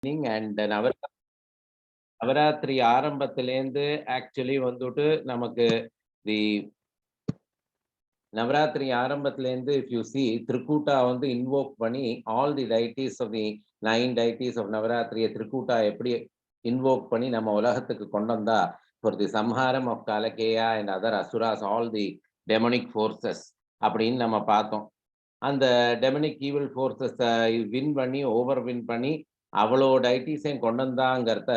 and Navaratri ஆரம்பத்திலேருந்து actually வந்துட்டு நமக்கு தி Navaratri ஆரம்பத்திலேருந்து if you see திரிகூட்டா வந்து இன்வோக் பண்ணி all the deities of the 9 deities of நவராத்திரியை திரிகூட்டா எப்படி இன்வோக் பண்ணி நம்ம உலகத்துக்கு கொண்டு வந்தா for the சம்ஹாரம் of Kalakeya and other asuras all the demonic forces அப்படின்னு நம்ம பார்த்தோம். அந்த டெமனிக் ஈவில் ஃபோர்ஸஸ் வின் பண்ணி ஓவர் வின் பண்ணி அவ்வளோ டைட்டிஸையும் கொண்டு வந்தாங்கிறத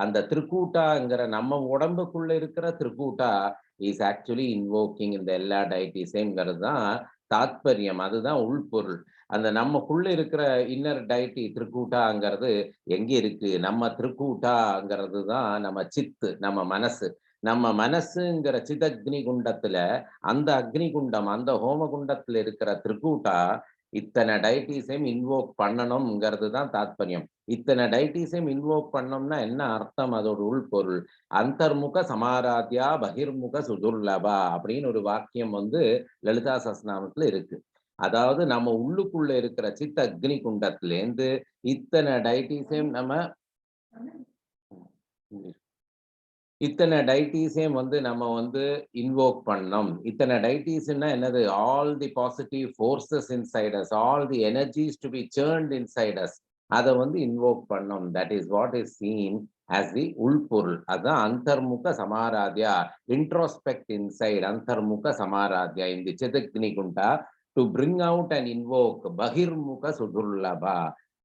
அந்த திரிகூட்டாங்கிற நம்ம உடம்புக்குள்ள இருக்கிற திரிகூட்டா இஸ் ஆக்சுவலி இன்வோக்கிங் இந்த எல்லா டைட்டிஸைங்கிறது தான் தாத்பரியம். அதுதான் உள்பொருள். அந்த நமக்குள்ள இருக்கிற இன்னர் டைட்டி திரிகூட்டாங்கிறது எங்க இருக்கு? நம்ம திரிகூட்டாங்கிறது தான் நம்ம சித்து, நம்ம மனசு. நம்ம மனசுங்கிற சிதக்னி குண்டத்துல அந்த அக்னி குண்டம், அந்த ஹோம குண்டத்துல இருக்கிற திரிகூட்டா இத்தனை டைட்டிஸையும் இன்வோக் பண்ணணும்ங்கிறது தான் தாத்பரியம். இத்தனை டைட்டிஸையும் இன்வோக் பண்ணோம்னா என்ன அர்த்தம்? அதோட உள்பொருள் அந்தர்முக சமாராத்யா பகிர்முக சுதுர்லபா அப்படின்னு ஒரு வாக்கியம் வந்து லலிதா சஹஸ்ரநாமத்துல இருக்கு. அதாவது நம்ம உள்ளுக்குள்ள இருக்கிற சித்த அக்னி குண்டத்திலேருந்து இத்தனை டைட்டிஸையும் இத்தனை டைட்டிஸையும் வந்து நம்ம வந்து இன்வோக் பண்ணோம். இத்தனை டைட்டிஸ்னா என்னது? All the positive forces inside us, all the energies to be churned inside us, அதை வந்து இன்வோக் பண்ணோம். That is what is seen as the உள்பொருள். அதுதான் அந்தர்முக சமாராத்யா, இன்ட்ரோஸ்பெக்ட் இன்சைட் அந்தர்முக சமாராத்யா இந்த சிதக்னி குண்டா to bring out and invoke பகிர்முக சுதுர்லபா.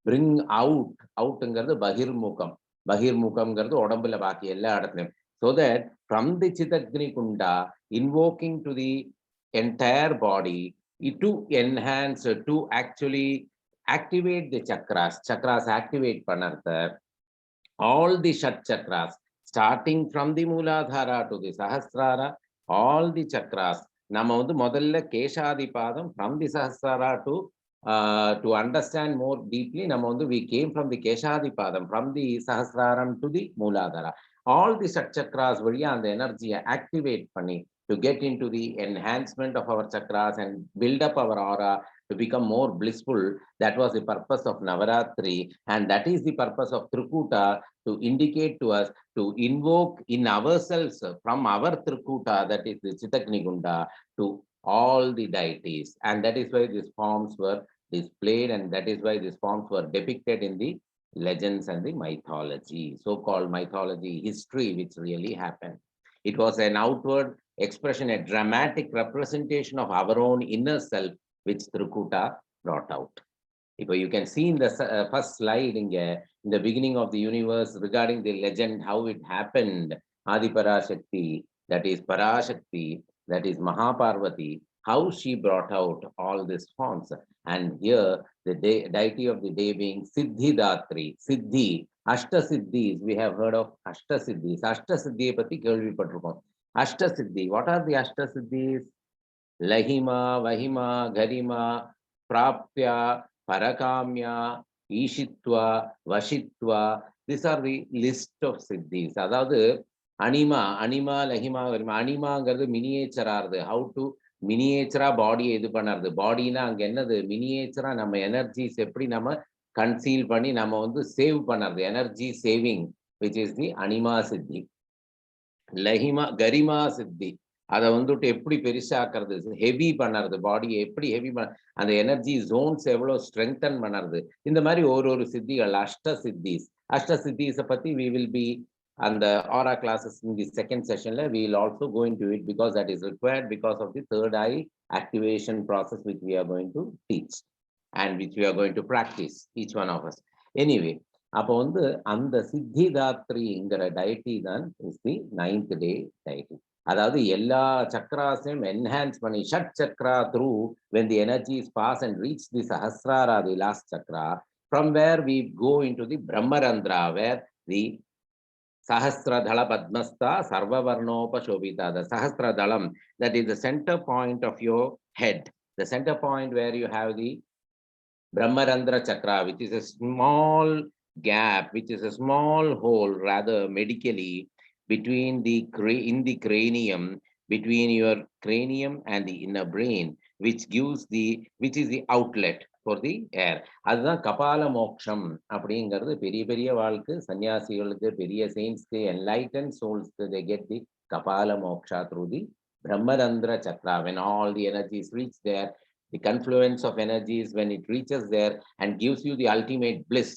பிரிங் அவுட், அவுட்ங்கிறது பகிர்முகம், பகிர்முகம்ங்கிறது உடம்புல பாக்கி எல்லா இடத்துலையும். So that from the Chitagni Kunda, invoking to the entire body, to enhance, to actually activate the chakras. Chakras activate panartha. All the Shat chakras, starting from the Mooladhara to the Sahasrara, all the chakras. நம்ம வந்து முதல்ல கேசாதிபாதம் from the Sahasrara to understand more deeply, நம்ம வந்து we came from the கேசாதிபாதம் from the Sahasraram to the Mooladhara. All the Shat chakras வழியா அந்த எனர்ஜியை activate பண்ணி to get into the enhancement of our chakras and build up our aura to become more blissful. That was the purpose of Navaratri, and that is the purpose of Triputa, to indicate to us to invoke in ourselves from our Triputa, that is the Chitagni Gunda, to all the deities. And that is why these forms were displayed, and that is why these forms were depicted in the legends and the mythology, so-called mythology history, which really happened. It was an outward expression, a dramatic representation of our own inner self, which Triputa brought out. If you can see in the first slide in the beginning of the universe regarding the legend, how it happened, Adi Parashakti, that is Parashakti, that is Mahaparvati, how she brought out all these forms. And here the deity of the day being Siddhidatri, Siddhi, Ashta Siddhis. We have heard of Ashta Siddhis. Ashta Siddhi patti kelvipattirukom. Ashta Siddhi, what are the Ashta Siddhis? Lahima, Vahima, Garima, Prapya, Parakamya, Ishitva, Vashitva. These are the list of Siddhis. அதாவது அனிமா, அனிமா, லஹிமா, கரிமா. அனிமாங்கிறது மினியேச்சரா இருக்கு. How to மினியேச்சரா பாடியை இது பண்ணுறது. பாடினா அங்கே என்னது? மினியேச்சரா நம்ம energies எப்படி நம்ம கன்சீல் பண்ணி நம்ம வந்து சேவ் பண்ணுறது, energy saving, which is the Anima Siddhi. Laghima, கரிமா சித்தி, அதை வந்துட்டு எப்படி பெருசாக்குறது, ஹெவி பண்ணுறது, பாடியை எப்படி ஹெவி பண்ண, அந்த எனர்ஜி ஜோன்ஸ் எவ்வளோ ஸ்ட்ரெங்தன் பண்ணுறது. இந்த மாதிரி ஒரு சித்திகள் அஷ்ட சித்திஸ். அஷ்ட சித்திஸை பற்றி we will be and the aura classes in the second session we will also go into it, because that is required because of the third eye activation process, which we are going to teach and which we are going to practice, each one of us. Anyway, அப்போ வந்து அந்த சித்திதாத்ரிங்கிற deity தான் is the 9th day deity. அதாவது எல்லா சக்கராஸையும் enhance பண்ணி ஷட் சக்ரா through when the energies pass and reach the sahasrara, the last chakra, from where we go into the brahmarandra, where the Sahasradhala Padmastha Sarvavarnopashobhita. The Sahasradhalam, that is the center point of your head, the center point where you have the Brahmarandra Chakra, which is a small gap, which is a small hole, rather medically, between in the cranium, between your cranium and the inner brain, which is the outlet for the air. அதுதான் கபால மோக்ஷம் அப்படிங்கிறது பெரிய பெரிய வாழ்க்கை சன்னியாசிகளுக்கு பெரிய saintsக்கு enlightened souls they get the kapala moksha through the brahmarandra chakra. When all the energies reach there, the confluence of energies, when it reaches there and gives you the ultimate bliss,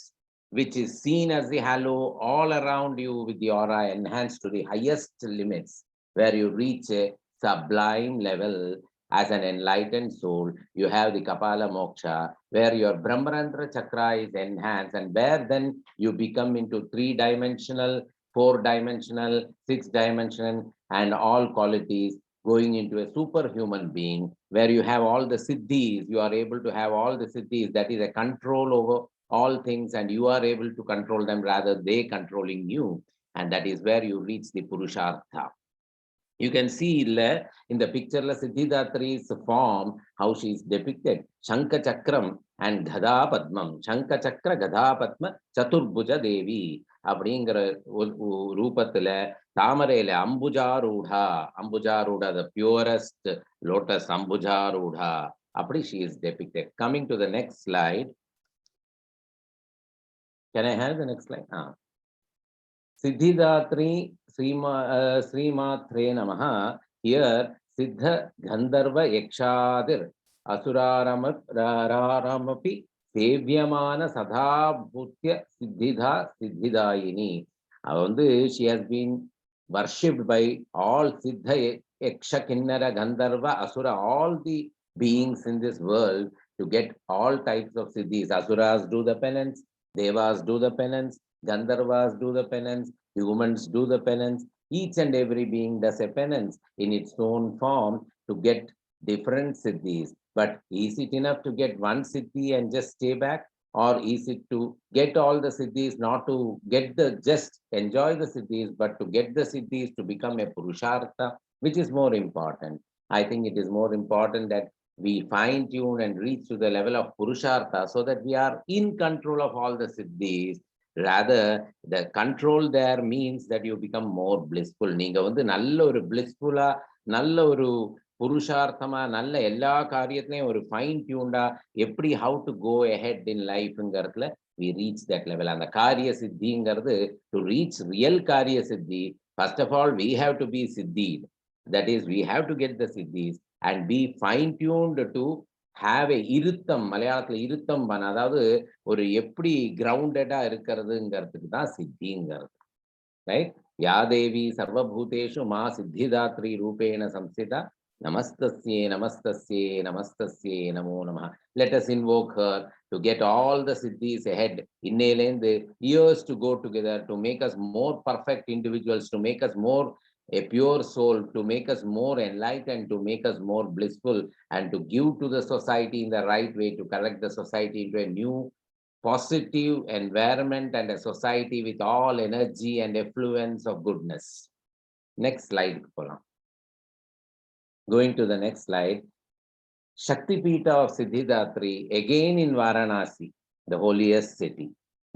which is seen as the halo all around you with the aura enhanced to the highest limits, where you reach a sublime level as an enlightened soul. You have the Kapala Moksha, where your Brahmarandra chakra is enhanced, and where then you become into 3-dimensional, 4-dimensional, 6-dimensional, and all qualities, going into a superhuman being, where you have all the siddhis. You are able to have all the siddhis, that is a control over all things, and you are able to control them rather they controlling you. And that is where you reach the Purushartha. You can see in the picture Siddhidatri's form, how she is depicted. Shankha Chakram and Gada Padmam. Shankha Chakra Gada Padma Chaturbuja Devi. அப்படிங்கிற ரூபத்துல தாமரையில அம்புஜாரூடா, அம்புஜாரூடா, the purest lotus அம்புஜாரூடா, அப்படி she is depicted. Coming to the next slide. Can I have the next slide? Siddhidatri Srimatre Namaha. Here, Siddha Gandharva Yakshadir Asuraramapi Sevyamana Sadha Bhutya Siddhida Siddhidayini. She has been worshipped by all Siddha Yaksha Kinnara Gandharva Asura, all the beings in this world, to get all types of siddhis. Asuras do the penance, Devas do the penance, Gandharvas do the penance, humans do the penance. Each and every being does a penance in its own form to get different siddhis. But is it enough to get one siddhi and just stay back? Or is it to get all the siddhis, not to get the just enjoy the siddhis, but to get the siddhis to become a Purushartha? Which is more important? I think it is more important that we fine-tune and reach to the level of Purushartha, so that we are in control of all the siddhis. Rather, the control there means that you become more blissful. நீங்க நல்ல ஒரு blissful-ஆ, நல்ல ஒரு புருஷார்த்தமா, நல்ல எல்லா காரியத்திலையும் ஒரு fine டியூன்டா எப்படி how to go ahead in life-ங்கிறதுல we reach that level. அந்த காரிய சித்திங்கிறது, to reach real காரிய சித்தி, first of all we have to be siddhi. That is, we have to get the siddhis and be fine-tuned to have a இருத்தம். மலையாளத்துல இருத்தம் பண்ண, அதாவது ஒரு எப்படி கிரவுண்டடா இருக்கிறதுங்கிறதுக்கு தான் சித்திங்கிறது. ரைட்? யாதேவி சர்வபூதேஷு மா சித்திதாத்ரி ரூபேண சம்ஸ்திதா நமஸ்தஸ்யே நமஸ்தஸ்யே நமஸ்தஸ்யே நமோ நமஹ. Let us invoke her to get all the siddhis ahead. இன்னையிலேந்து years to go together to make us more perfect individuals, to make us more a pure soul, to make us more enlightened, to make us more blissful, and to give to the society in the right way, to correct the society into a new positive environment and a society with all energy and affluence of goodness. Next slide. Going to the next slide. Shaktipita of Siddhidatri, again in Varanasi, the holiest city.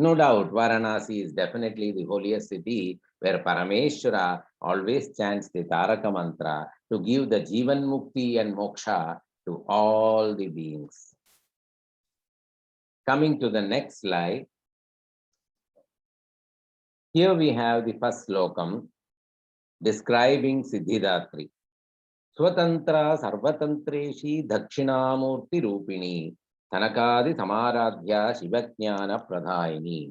No doubt, Varanasi is definitely the holiest city, where Parameshwara always chants the Taraka mantra to give the Jivan Mukti and Moksha to all the beings. Coming to the next slide. Here we have the first slokam describing Siddhidatri. Swatantra Sarvatantreshi Dakshinamurti Rupini Tanakadi Samaradhya Shivajnana Pradhaini.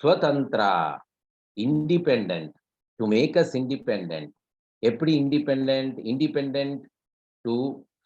Swatantra, independent, to make us independent. Eppadi independent? Independent to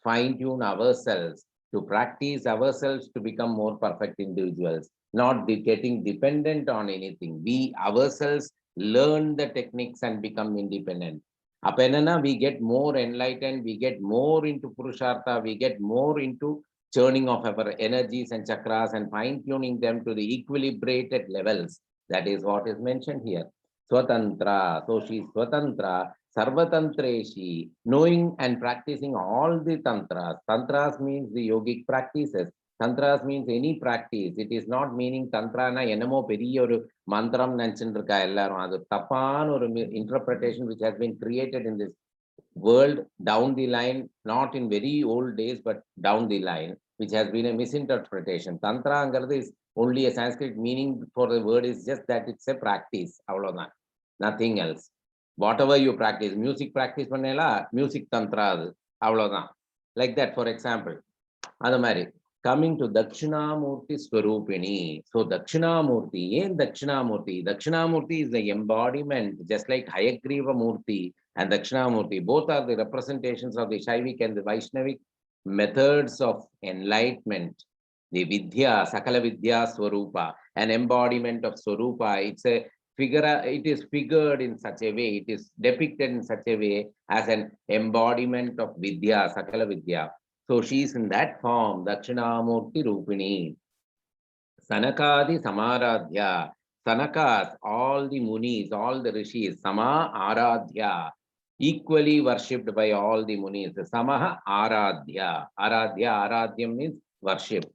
fine-tune ourselves, to practice ourselves to become more perfect individuals, not getting dependent on anything. We ourselves learn the techniques and become independent. Appenana, we get more enlightened, we get more into Purushartha, we get more into churning of our energies and chakras and fine-tuning them to the equilibrated levels. That is what is mentioned here. Swatantra, so she is Swatantra, Sarvatantreshi, knowing and practicing all the tantras. Tantras means the yogic practices. Tantras means any practice. It is not meaning tantra na enamo periya oru mantram nanchindruka ellarum. Adu tappana oru interpretation which has been created in this world down the line, not in very old days, but down the line. which has been a misinterpretation. Tantraங்கிறது is only a Sanskrit meaning for the word is just that it's a practice. அவ்வளவுதான். Nothing else. Whatever you practice, music practice பண்ணேலா music tantra அது. அவ்வளவுதான். Like that, for example. அது மாதிரி coming to Dakshinamurti Swarupini. So Dakshinamurti, ஏன் Dakshinamurti? Dakshinamurti is the embodiment, just like Hayagriva Murti and Dakshinamurti. Both are the representations of the Shaivic and the Vaishnavic methods of enlightenment. The Vidya, Sakala Vidya Swarupa, an embodiment of Swarupa. It's a figure, it is figured in such a way, it is depicted in such a way as an embodiment of Vidya, Sakala Vidya. So she is in that form, Dakshinamurti Rupini. Sanakadi Samaradhya. Sanakas, all the munis, all the rishis, Sama Aradhya, equally worshipped by all the munis. Samaha Aradhya. Aradhya, Aradhyam means worship.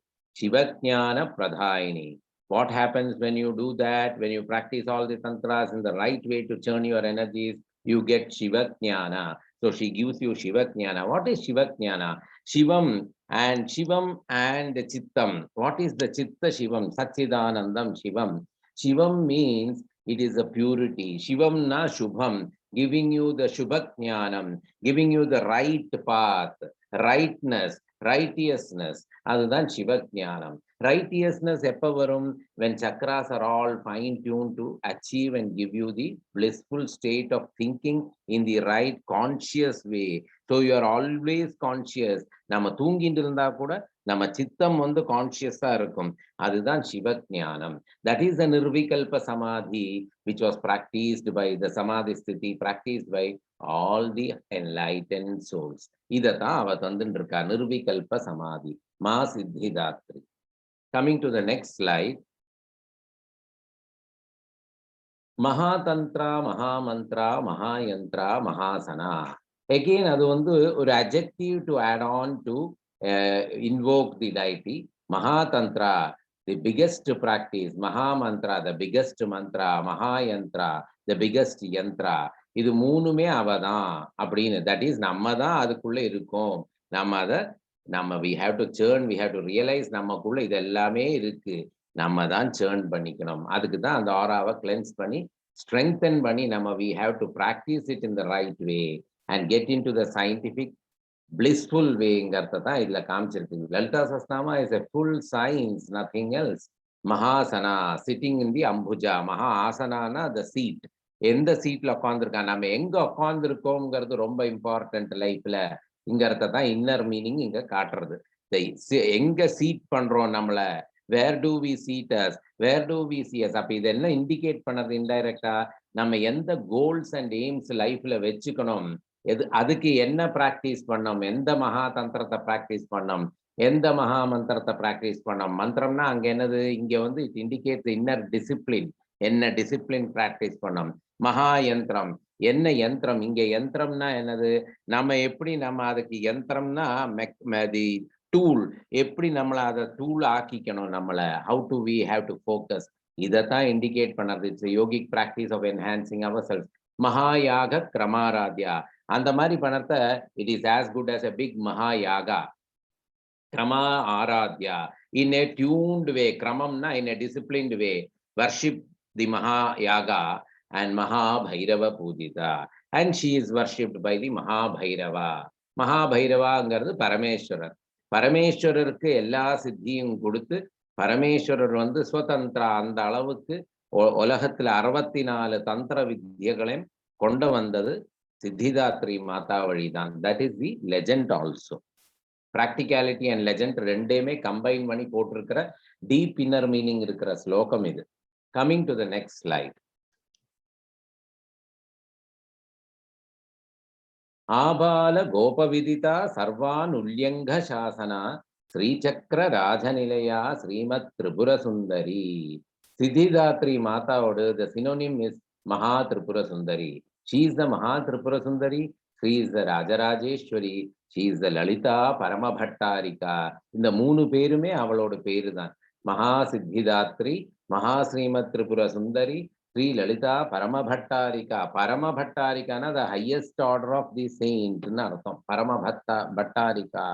Shivajnana Pradhaini. What happens when you do that? When you practice all the tantras in the right way to churn your energies, you get Shivajnana. So she gives you Shivajnana. What is Shivajnana? Shivam and Chittam. What is the Chitta Shivam? Satchidanandam Shivam. Shivam means it is a purity. Shivam na Shubham, giving you the Shubhajnanam, giving you the right path, rightness, righteousness. அதுதான் Shivajnanam. Righteousness எப்ப வரும்? When chakras are all fine tuned to achieve and give you the blissful state of thinking in the right conscious way. So you are always conscious. நம்ம தூங்கிட்டு இருந்தா கூட நம்ம சித்தம் வந்து கான்சியஸா இருக்கும். அதுதான் Sivagnanam. That is the Nirvikalpa Samadhi which was practiced by the Samadhi Sthiti, practiced by all the enlightened souls. இதத்தான் அவ தந்துட்டு இருக்கா, Nirvikalpa Samadhi, Ma Siddhidatri. Coming to the next slide. Mahatantra, Mahamantra, Mahayantra, Mahasana. Again, அது வந்து ஒரு adjective to add on to invoke the deity. Mahatantra, the biggest practice. Mahamantra, the biggest mantra. Mahayantra, the biggest yantra. இது மூணுமே அவதான் அப்படின்னு. That is நம்ம தான் அதுக்குள்ள இருக்கோம். நம்ம we have to churn, we have to realize நமக்குள்ள இது எல்லாமே இருக்கு. நம்ம தான் churn பண்ணிக்கணும். அதுக்கு தான் அந்த ஆராவை cleanse பண்ணி strengthen பண்ணி நம்ம we have to practice it in the right way and get into the scientific blissful way-ங்கிறத தான் இதுல காமிச்சிருக்கு. Lalita Sahasranama is a full science, nothing else. Mahasana, sitting in the Ambuja. Maha Asanana, the seat. எந்த சீட்ல உட்காந்துருக்கா, நம்ம எங்க உட்காந்துருக்கோங்கிறது ரொம்ப important லைஃப்ல. இங்கிறத தான் இன்னர் மீனிங் இங்க காட்டுறது. எங்க சீட் பண்றோம் நம்மள, where do we cheat us, where do we see us. அப்ப இது என்ன இண்டிகேட் பண்ணது இன்டைரக்டா, நம்ம எந்த கோல்ஸ் அண்ட் எய்ம்ஸ் லைஃப்ல வச்சுக்கணும், அதுக்கு என்ன பிராக்டிஸ் பண்ணோம், எந்த மகா தந்திரத்தை பிராக்டிஸ் பண்ணோம், எந்த மகா மந்திரத்தை பிராக்டிஸ் பண்ணோம். மந்திரம்னா அங்க என்னது, இங்க வந்து இட் இண்டிகேட் இன்னர் டிசிப்ளின், என்ன டிசிப்ளின் பிராக்டிஸ் பண்ணோம். மகா யந்திரம், என்ன யந்திரம், இங்க யந்திரம்னா என்னது, நம்ம எப்படி நம்ம அதுக்கு யந்திரம்னா தி டூல், எப்படி நம்மளை அதை டூல் ஆக்கிக்கணும், நம்மளை how to we have to focus, இதைத்தான் இண்டிகேட் பண்ணது. It's yogic practice of enhancing our self. மகாயாக கிரமாராத்யா, அந்த மாதிரி பணத்தை it is as good as a big மகாயாகா. கிரமா ஆராத்யா, இன் எ டியூன்ட் வே, கிரமம்னா in a disciplined way, worship the மகாயாகா and Mahabhairava Pujita, and she is worshipped by the Mahabhairava. Mahabhairavaங்கிறது பரமேஸ்வரர். பரமேஸ்வரருக்கு எல்லா சித்தியும் கொடுத்து பரமேஸ்வரர் வந்து சுதந்திரா அந்த அளவுக்கு உலகத்துல 64 தந்திர வித்தியங்களையும் கொண்டு வந்தது சித்திதாத்ரி மாதா வழிதான். That is the legend also. Practicality and legend ரெண்டையுமே கம்பைன் பண்ணி போட்டிருக்கிற டீப் இன்னர் மீனிங் இருக்கிற ஸ்லோகம் இது. Coming to the next slide. ஆபால கோபவிதிதா சர்வான் உல்யங்க Sasana Sri Chakra ராஜநிலையா Srimad Tripura Sundari. Siddhidatri மாதாவோடு the synonym is மகா திரிபுர சுந்தரி. She is the மகா திரிபுர சுந்தரி, she is the Rajarajeswari, she is the Lalitha பரமபட்டாரிகா. இந்த 3 பேருமே அவளோட பேரு தான். மகா சித்திதாத்ரி, மகா Srimad Tripura Sundari, Sri Lalita Paramabhattarika. Paramabhattarika na the highest order of the saint ன்னு அர்த்தம். Paramabhattarika.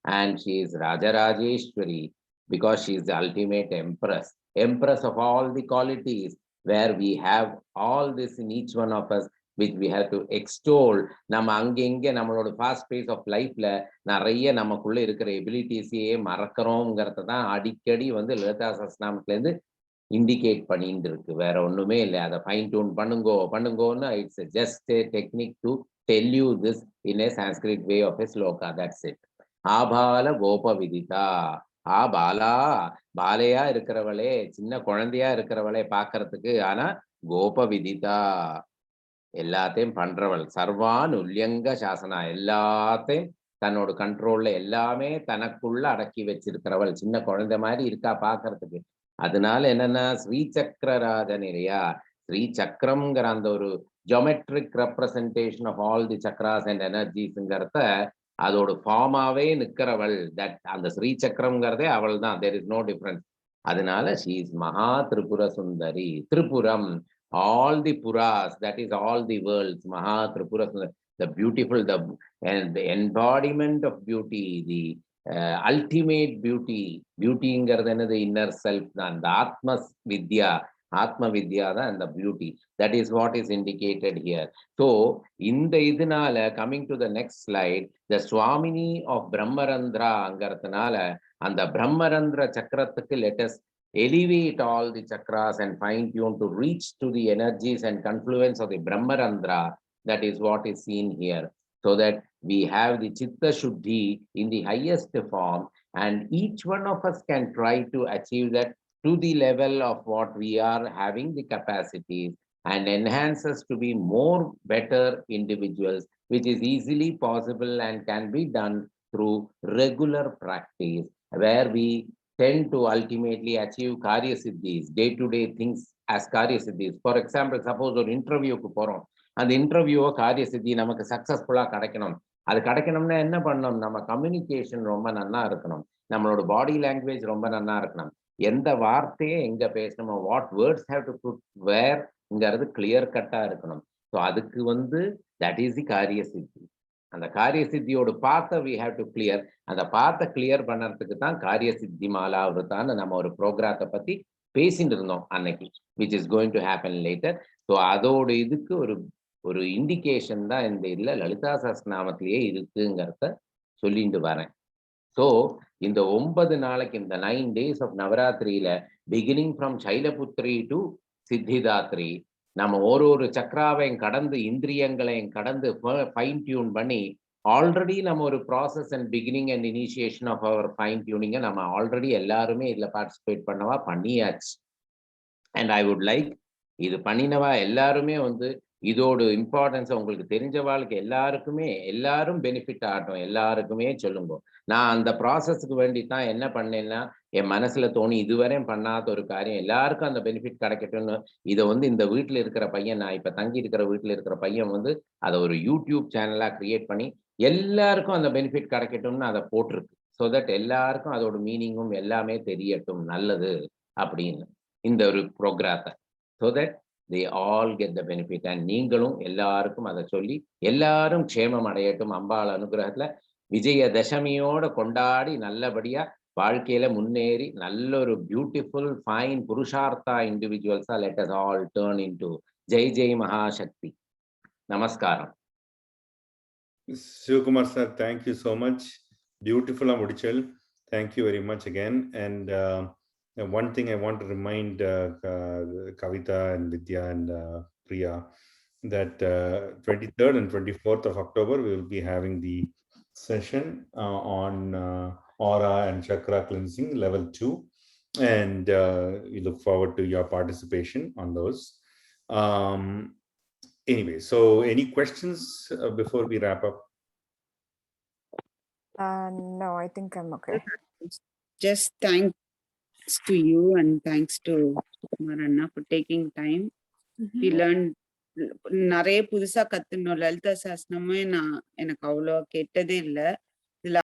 And she is Rajarajeshwari because she is the ultimate empress, empress of all the qualities, where we have all this in each one of us, which we have to extol. நம்ம அங்கங்க நம்மளோட fast base of லைஃப்ல நிறைய நமக்குள்ள இருக்கிற எபிலிட்டிஸையே மறக்கிறோங்கிறத தான் அடிக்கடி வந்து லலிதா சஹஸ்ரநாமத்துல இருந்து இண்டிகேட் பண்ணிட்டு இருக்கு. வேற ஒண்ணுமே இல்லை. அதை ஃபைன் டியூன் பண்ணுங்கோன்னு it's just a technique to tell you this in a Sanskrit way of a sloka. That's it. ஆபால கோப விதிதா. பாலா, பாலையா இருக்கிறவளே, சின்ன குழந்தையா இருக்கிறவளே பாக்குறதுக்கு, ஆனா கோப விதிதா எல்லாத்தையும் பண்றவள். சர்வான் உல்யங்க சாசனா, எல்லாத்தையும் தன்னோட கண்ட்ரோல்ல எல்லாமே தனக்குள்ள அடக்கி வச்சிருக்கிறவள். சின்ன குழந்தை மாதிரி இருக்கா பாக்குறதுக்கு. அதனால என்னன்னா ஸ்ரீ சக்கரராஜன் இல்லையா, ஸ்ரீ சக்கரம்ங்கிற அந்த ஒரு geometric representation of all the chakras and எனர்ஜிஸ்ங்கிறத அதோட ஃபார்மாவே நிக்கிறவள். தட் அந்த ஸ்ரீ சக்கரம்ங்கிறதே அவள் தான். There is no difference. அதனால she is Maha Tripura Sundari. Tripuram, all the puras, that is all the worlds, maha tripura, the beautiful, and the embodiment of beauty, the ultimate beauty. Beautyங்கிறது என்னது? inner self தான். the atma vidya தான் அந்த beauty. That is what is indicated here. So இந்த இதனால coming to the next slide, the swamini of brahmarandra அந்த பிரம்மரந்திர சக்கரத்துக்கு let us elevate all the chakras and fine tune to reach to the energies and confluence of the Brahmarandra. That is what is seen here, so that we have the Chitta Shuddhi in the highest form, and each one of us can try to achieve that to the level of what we are having the capacities, and enhance us to be more better individuals, which is easily possible and can be done through regular practice, where we tend to ultimately achieve karya siddhis, day-to-day things as karya siddhis. For example, suppose ஒரு இன்டர்வியூக்கு போறோம், அந்த இன்டர்வியூவை காரிய சித்தி நமக்கு சக்சஸ்ஃபுல்லா கிடைக்கணும். அது கிடைக்கணும்னா என்ன பண்ணணும்? நம்ம கம்யூனிகேஷன் ரொம்ப நல்லா இருக்கணும், நம்மளோட பாடி லாங்குவேஜ் ரொம்ப நல்லா இருக்கணும், எந்த வார்த்தையை எங்க பேசணுமோ, what words have to put வேர்ங்கிறது கிளியர் கட்டா இருக்கணும். ஸோ அதுக்கு வந்து தட் இஸ் தி காரிய சித்தி. அந்த காரிய சித்தியோட பாத்தை we have to clear. அந்த பாத்தை கிளியர் பண்ணறதுக்கு தான் காரிய சித்தி மாலா விரதான்னு நம்ம ஒரு ப்ரோக்ராத்தை பத்தி பேசிட்டு இருந்தோம் அன்னைக்கு, which is going to happen later. So அதோட இதுக்கு ஒரு இண்டிகேஷன் தான் இந்த இதுல லலிதா சஹஸ்ரநாமத்திலேயே இருக்குங்கிறத சொல்லிட்டு வரேன். ஸோ இந்த 9 நாளைக்கு, இந்த 9 days ஆஃப் நவராத்திரியில, beginning from Shailaputri to Siddhidatri, நம்ம ஒரு சக்கராவையும் கடந்து, இந்திரியங்களையும் கடந்து ஃபைன் டியூன் பண்ணி, ஆல்ரெடி நம்ம ஒரு process and beginning and initiation of our fine டியூனிங்கை நம்ம ஆல்ரெடி எல்லாருமே இதுல பார்ட்டிசிபேட் பண்ணவா பண்ணியாச்சு. அண்ட் ஐ வுட் லைக், இது பண்ணினவா எல்லாருமே வந்து இதோட இம்பார்ட்டன்ஸ் உங்களுக்கு தெரிஞ்சவாளுக்கு எல்லாரும் பெனிஃபிட் ஆகட்டும், எல்லாருக்குமே சொல்லுங்க. நான் அந்த ப்ராசஸ்க்கு வேண்டி தான் என்ன பண்ணேன்னா, என் மனசுல தோணி இதுவரையும் பண்ணாத ஒரு காரியம், எல்லாருக்கும் அந்த பெனிஃபிட் கிடைக்கட்டும்னு இதை வந்து இந்த வீட்டுல இருக்கிற பையன், நான் இப்ப தங்கி இருக்கிற வீட்டுல இருக்கிற பையன் வந்து அதை ஒரு யூடியூப் சேனலா கிரியேட் பண்ணி எல்லாருக்கும் அந்த பெனிஃபிட் கிடைக்கட்டும்னு அதை போட்டிருக்கு. ஸோ தட் எல்லாருக்கும் அதோட மீனிங்கும் எல்லாமே தெரியட்டும், நல்லது அப்படின்னு இந்த ஒரு ப்ரோக்ராத்தை. So that they all get the benefit. and நீங்களும் எல்லாருக்கும் அதை சொல்லி எல்லாரும் க்ஷேமம் அடையட்டும். அம்பாள் அனுகிரகத்துல விஜயதசமியோட கொண்டாடி நல்லபடியா வாழ்க்கையில முன்னேறி நல்ல ஒரு பியூட்டிஃபுல் ஃபைன் புருஷார்த்தா இண்டிவிஜுவல்ஸா let us all turn into Jai Jai Mahashakti. நமஸ்காரம். Sivakumar sir, thank you so much. Beautiful Mudichal. Thank you very much again. And one thing I want to remind Kavita and Vidya and Priya, that 23rd and 24th of October we will be having the session on aura and chakra cleansing level 2, and we look forward to your participation on those. Anyway, so any questions before we wrap up? No, I think I'm okay. Just thanks to you and thanks to Kumar Anna for taking time. We learned நிறைய புதுசா கத்துனோம். லலிதா சாஸ்திரமே நான் எனக்கு அவ்வளோ கேட்டதே இல்லை.